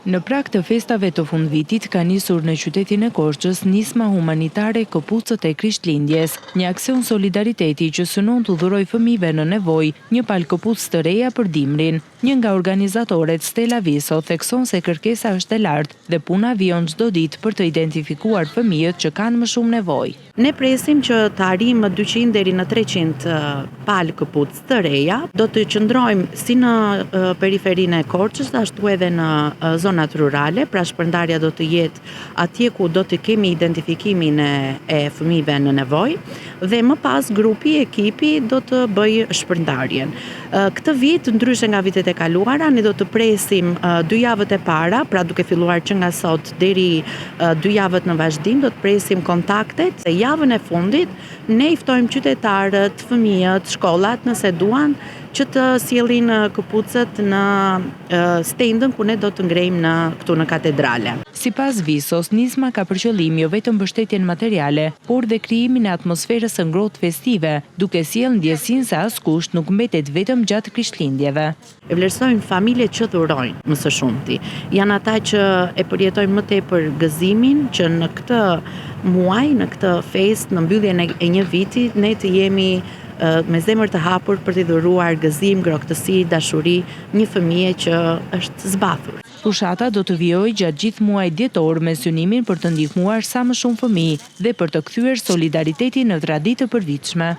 Në prag të festave të fundvitit ka nisur në qytetin e Korçës nisma humanitare Këpucët e Krishtlindjes, një aksion solidariteti që synon të dhuroj fëmijëve në nevojë një palë këpucë të reja për dimrin. Një nga organizatoret, Stella Viso, thekson se kërkesa është e lartë dhe puna vijon çdo ditë për të identifikuar fëmijët që kanë më shumë nevojë. Ne presim që të arrijmë 200 deri në 300 palë këpucë të reja. Do të qëndrojmë si në periferinë e Korçës, ashtu edhe në zonat rurale, pra shpërndarja do të jetë atje ku do të kemi identifikimin e fëmijëve në nevojë dhe më pas grupi, ekipi do të bëjë shpërndarjen. Këtë vit, ndryshe nga vitet e kaluara, ne do të presim 2 javët e para, pra duke filluar që nga sot deri 2 javët në vazhdim, do të presim kontaktet. Javën e fundit, ne i ftojmë qytetarët, fëmijët, shkollat nëse duan që të sjellin këpucët në stendën ku ne do të ngrejmë këtu në katedrale. Sipas Visos, nisma ka për qëllim jo vetëm mbështetjen materiale, por dhe krijimin e atmosferës së ngrohtë festive, duke sjellë ndjesinë se askush nuk mbetet vetëm gjatë Krishtlindjeve. E vlerësojnë familjet që dhurojnë më së shumti. Janë ata që e përjetojnë më tepër gëzimin, që në këtë muaj, në këtë festë, në mbylljen e një viti, ne të jemi me zemër të hapur për t'i dhuruar gëzim, ngrohtësi, dashuri një fëmije që është zbathur. Fushata do të vijojë gjatë gjithë muajit dhjetor me synimin për të ndihmuar sa më shumë fëmijë dhe për të kthyer solidaritetin në traditë të përditshme.